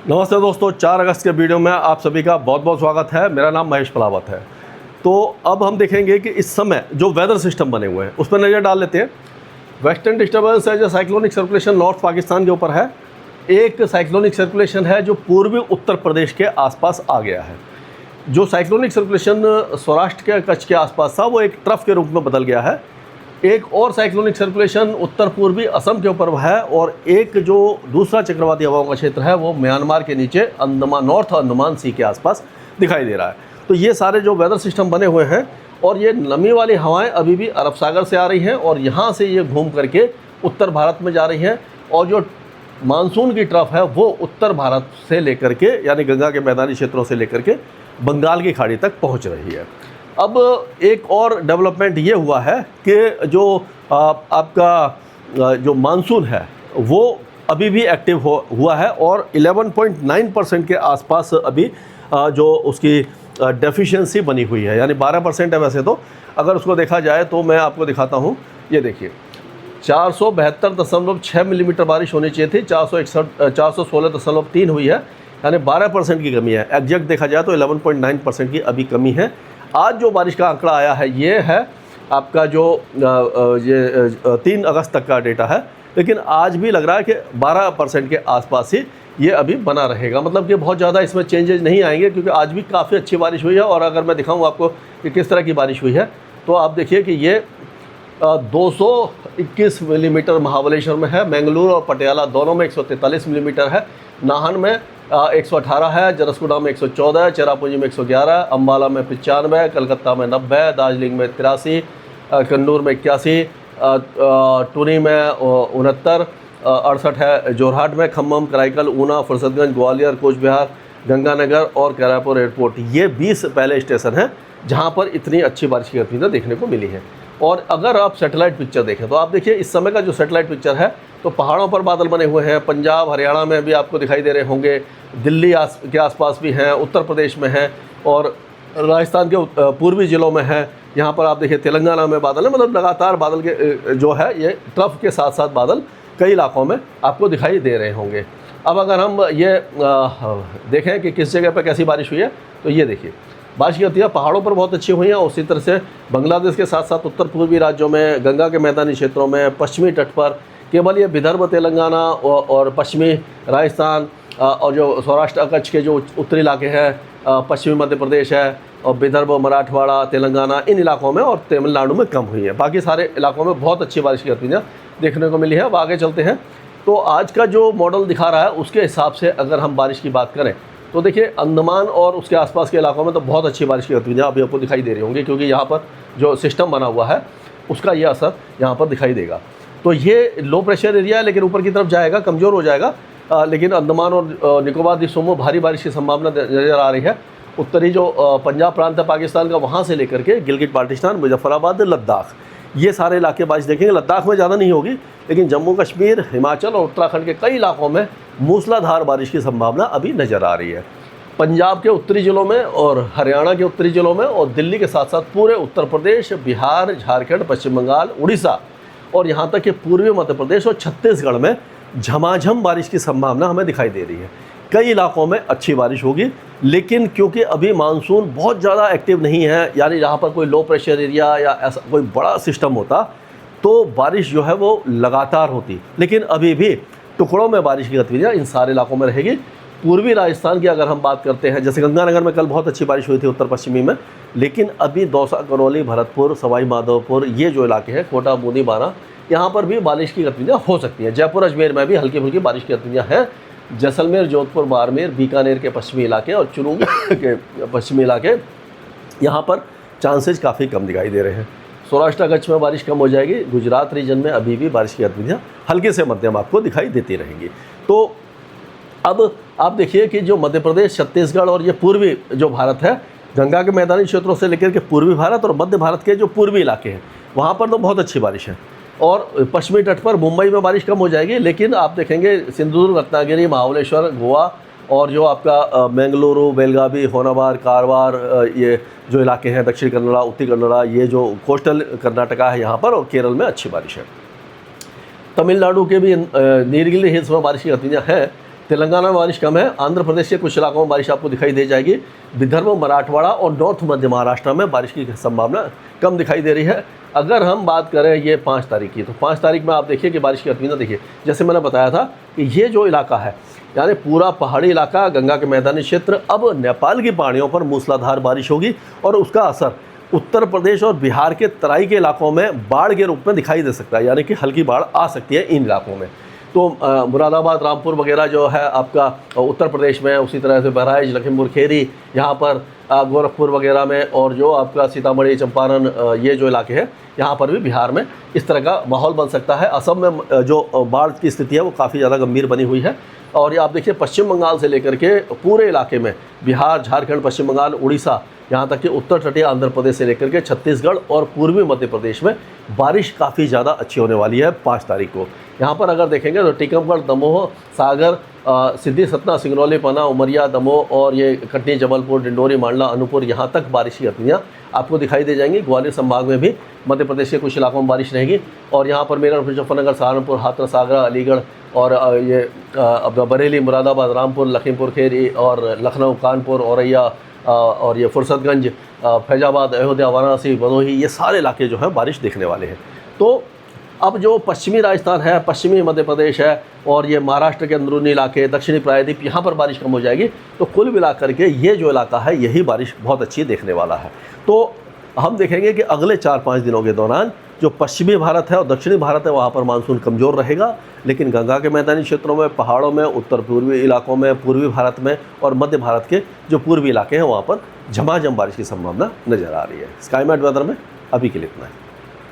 नमस्ते दोस्तों, 4 अगस्त के वीडियो में आप सभी का बहुत बहुत स्वागत है। मेरा नाम महेश पलावत है। तो अब हम देखेंगे कि इस समय जो वेदर सिस्टम बने हुए हैं उस पर नज़र डाल लेते हैं। वेस्टर्न डिस्टर्बेंस है जो साइक्लोनिक सर्कुलेशन नॉर्थ पाकिस्तान के ऊपर है। एक साइक्लोनिक सर्कुलेशन है जो पूर्वी उत्तर प्रदेश के आसपास आ गया है। जो साइक्लोनिक सर्कुलेशन सौराष्ट्र के कच्छ के आसपास था वो एक ट्रफ के रूप में बदल गया है। एक और साइक्लोनिक सर्कुलेशन उत्तर पूर्वी असम के ऊपर है और एक जो दूसरा चक्रवाती हवाओं का क्षेत्र है वो म्यांमार के नीचे अंडमान नॉर्थ अंडमान सी के आसपास दिखाई दे रहा है। तो ये सारे जो वेदर सिस्टम बने हुए हैं और ये नमी वाली हवाएं अभी भी अरब सागर से आ रही हैं और यहाँ से ये घूम करके उत्तर भारत में जा रही हैं और जो मानसून की ट्रफ है वो उत्तर भारत से लेकर के यानी गंगा के मैदानी क्षेत्रों से लेकर के बंगाल की खाड़ी तक पहुँच रही है। अब एक और डेवलपमेंट ये हुआ है कि जो आपका जो मानसून है वो अभी भी एक्टिव हुआ है और 11.9% के आसपास अभी जो उसकी डेफिशिएंसी बनी हुई है, यानी 12% है वैसे तो। अगर उसको देखा जाए तो मैं आपको दिखाता हूँ, ये देखिए 472.6 मिलीमीटर बारिश होनी चाहिए थी, 416.3 हुई है, यानी 12% की कमी है। एग्जैक्ट देखा जाए तो 11.9% की अभी कमी है। आज जो बारिश का आंकड़ा आया है ये है आपका जो ये 3 अगस्त तक का डेटा है, लेकिन आज भी लग रहा है कि 12% के आसपास ही ये अभी बना रहेगा। मतलब कि बहुत ज़्यादा इसमें चेंजेस नहीं आएंगे क्योंकि आज भी काफ़ी अच्छी बारिश हुई है। और अगर मैं दिखाऊं आपको कि किस तरह की बारिश हुई है तो आप देखिए कि ये 221 मिलीमीटर महाबलेश्वर में है, मैंगलोर और पटियाला दोनों में 143 मिलीमीटर है, नाहन में 118 है, जरसगुड़ा में 114, चेरापूंजी में 111, अम्बाला में 95, कलकत्ता में 90, दार्जिलिंग में 83, कन्नूर में 81, टूनी में 69, 68 है जोरहाट में, खम्मम, कराईकल, ऊना, फुरसतगंज, ग्वालियर, कोच बिहार, गंगानगर और करायपुर एयरपोर्ट। ये 20 पहले स्टेशन हैं जहाँ पर इतनी अच्छी बारिश की गतिविधियाँ देखने को मिली है। और अगर आप सैटेलाइट पिक्चर देखें तो आप देखिए इस समय का जो सैटेलाइट पिक्चर है तो पहाड़ों पर बादल बने हुए हैं, पंजाब हरियाणा में भी आपको दिखाई दे रहे होंगे, दिल्ली के आसपास भी हैं, उत्तर प्रदेश में हैं और राजस्थान के पूर्वी ज़िलों में है। यहाँ पर आप देखिए तेलंगाना में बादल है। मतलब लगातार बादल के जो है ये ट्रफ के साथ साथ बादल कई इलाकों में आपको दिखाई दे रहे होंगे। अब अगर हम ये देखें कि किस जगह पर कैसी बारिश हुई है तो ये देखिए बारिश की गतियाँ पहाड़ों पर बहुत अच्छी हुई हैं और उसी तरह से बांग्लादेश के साथ साथ उत्तर पूर्वी राज्यों में, गंगा के मैदानी क्षेत्रों में, पश्चिमी तट पर, केवल ये विदर्भ तेलंगाना और पश्चिमी राजस्थान और जो सौराष्ट्र कच्छ के जो उत्तरी इलाके हैं, पश्चिमी मध्य प्रदेश है और विदर्भ मराठवाड़ा तेलंगाना, इन इलाकों में और तमिलनाडु में कम हुई है। बाकी सारे इलाकों में बहुत अच्छी बारिश की गतिविधियाँ देखने को मिली है। अब आगे चलते हैं तो आज का जो मॉडल दिखा रहा है उसके हिसाब से अगर हम बारिश की बात करें तो देखिए अंडमान और उसके आसपास के इलाकों में तो बहुत अच्छी बारिश की गतिविधियाँ अभी आपको दिखाई दे रही होंगी क्योंकि यहाँ पर जो सिस्टम बना हुआ है उसका ये असर यहाँ पर दिखाई देगा। तो ये लो प्रेशर एरिया है लेकिन ऊपर की तरफ जाएगा, कमज़ोर हो जाएगा, लेकिन अंडमान और निकोबार द्वीपों में भारी बारिश की संभावना नज़र आ रही है। उत्तरी जो पंजाब प्रांत है पाकिस्तान का, वहाँ से लेकर के गिलगित बाल्टिस्तान, मुजफ्फराबाद, लद्दाख, ये सारे इलाके बारिश देखेंगे। लद्दाख में ज़्यादा नहीं होगी लेकिन जम्मू कश्मीर, हिमाचल और उत्तराखंड के कई इलाकों में मूसलाधार बारिश की संभावना अभी नज़र आ रही है। पंजाब के उत्तरी ज़िलों में और हरियाणा के उत्तरी ज़िलों में और दिल्ली के साथ साथ पूरे उत्तर प्रदेश, बिहार, झारखंड, पश्चिम बंगाल, उड़ीसा और यहाँ तक कि पूर्वी मध्य प्रदेश और छत्तीसगढ़ में झमाझम बारिश की संभावना हमें दिखाई दे रही है। कई इलाकों में अच्छी बारिश होगी लेकिन क्योंकि अभी मानसून बहुत ज़्यादा एक्टिव नहीं है, यानी जहाँ पर कोई लो प्रेशर एरिया या ऐसा कोई बड़ा सिस्टम होता तो बारिश जो है वो लगातार होती, लेकिन अभी भी टुकड़ों में बारिश की गतिविधियाँ इन सारे इलाकों में रहेगी। पूर्वी राजस्थान की अगर हम बात करते हैं, जैसे गंगानगर में कल बहुत अच्छी बारिश हुई थी उत्तर पश्चिमी में, लेकिन अभी दौसा, करौली, भरतपुर, सवाई माधोपुर, ये जो इलाके हैं, कोटा, बूंदी, बाना, यहाँ पर भी बारिश की गतिविधियाँ हो सकती हैं। जयपुर, अजमेर में भी हल्की फुल्की बारिश की गतिविधियाँ हैं। जैसलमेर, जोधपुर, बाड़मेर, बीकानेर के पश्चिमी इलाके और चुरू के पश्चिमी इलाके, यहाँ पर चांसेज काफ़ी कम दिखाई दे रहे हैं। सौराष्ट्र कच्छ में बारिश कम हो जाएगी। गुजरात रीजन में अभी भी बारिश की गतिविधियाँ हल्के से मध्यम आपको दिखाई देती रहेंगी। तो अब आप देखिए कि जो मध्य प्रदेश, छत्तीसगढ़ और ये पूर्वी जो भारत है, गंगा के मैदानी क्षेत्रों से लेकर के पूर्वी भारत और मध्य भारत के जो पूर्वी इलाके हैं वहाँ पर तो बहुत अच्छी बारिश है। और पश्चिमी तट पर मुंबई में बारिश कम हो जाएगी, लेकिन आप देखेंगे सिंधुदुर्ग, रत्नागिरी, महाबलेश्वर, गोवा और जो आपका बेंगलुरु, बेलगावी, होनावर, कारवार, ये जो इलाके हैं, दक्षिण कन्नड़ा, उत्तरी कन्नड़ा, ये जो कोस्टल कर्नाटका है यहाँ पर, और केरल में अच्छी बारिश है। तमिलनाडु के भी नीलगिरी हिल्स में बारिश की गतिविधियाँ हैं। तेलंगाना में बारिश कम है। आंध्र प्रदेश के कुछ इलाकों में बारिश आपको दिखाई दे जाएगी। विदर्भ, मराठवाड़ा और नॉर्थ मध्य महाराष्ट्र में बारिश की संभावना कम दिखाई दे रही है। अगर हम बात करें ये 5 तारीख की, तो 5 तारीख में आप देखिए कि बारिश की गतिविधि देखिए, जैसे मैंने बताया था कि ये जो इलाका है, यानी पूरा पहाड़ी इलाका, गंगा के मैदानी क्षेत्र, अब नेपाल की पहाड़ियों पर मूसलाधार बारिश होगी और उसका असर उत्तर प्रदेश और बिहार के तराई के इलाकों में बाढ़ के रूप में दिखाई दे सकता है, यानी कि हल्की बाढ़ आ सकती है इन इलाकों में। तो मुरादाबाद, रामपुर वगैरह जो है आपका उत्तर प्रदेश में, उसी तरह से बहराइच, लखीमपुर खीरी, यहाँ पर गोरखपुर वगैरह में, और जो आपका सीतामढ़ी, चंपारण, ये जो इलाके हैं, यहाँ पर भी बिहार में इस तरह का माहौल बन सकता है। असम में जो बाढ़ की स्थिति है वो काफ़ी ज़्यादा गंभीर बनी हुई है। और ये आप देखिए पश्चिम बंगाल से लेकर के पूरे इलाके में, बिहार, झारखंड, पश्चिम बंगाल, उड़ीसा, यहाँ तक कि उत्तर तटीय आंध्र प्रदेश से लेकर के छत्तीसगढ़ और पूर्वी मध्य प्रदेश में बारिश काफ़ी ज़्यादा अच्छी होने वाली है 5 तारीख को। यहाँ पर अगर देखेंगे तो टीकमगढ़, दमोह, सागर, सिद्धि, सतना, सिंगरौली, पन्ना, उमरिया, दमोह और ये कटनी, जबलपुर, डिंडोरी, मांडला, अनूपपुर, यहाँ तक बारिश की गतिविधियाँ आपको दिखाई दे जाएंगी। ग्वालियर संभाग में भी मध्य प्रदेश के कुछ इलाकों में बारिश रहेगी। और यहाँ पर मेरठ, मुजफ्फरनगर, सहारनपुर, हाथरस, आगरा, अलीगढ़ और ये अपना बरेली, मुरादाबाद, रामपुर, लखीमपुर खीरी और लखनऊ, कानपुर, औरैया और ये फुर्सतगंज, फैजाबाद, अयोध्या, वाराणसी, भदोही, ये सारे इलाके जो हैं बारिश देखने वाले हैं। तो अब जो पश्चिमी राजस्थान है, पश्चिमी मध्य प्रदेश है और ये महाराष्ट्र के अंदरूनी इलाके, दक्षिणी प्रायद्वीप, यहाँ पर बारिश कम हो जाएगी। तो कुल मिलाकर के ये जो इलाका है, यही बारिश बहुत अच्छी देखने वाला है। तो हम देखेंगे कि अगले 4-5 दिनों के दौरान जो पश्चिमी भारत है और दक्षिणी भारत है, वहाँ पर मानसून कमज़ोर रहेगा, लेकिन गंगा के मैदानी क्षेत्रों में, पहाड़ों में, उत्तर पूर्वी इलाकों में, पूर्वी भारत में और मध्य भारत के जो पूर्वी इलाके हैं, वहाँ पर झमाझम बारिश की संभावना नज़र आ रही है। स्काई मैट वेदर में अभी के लिए इतना है।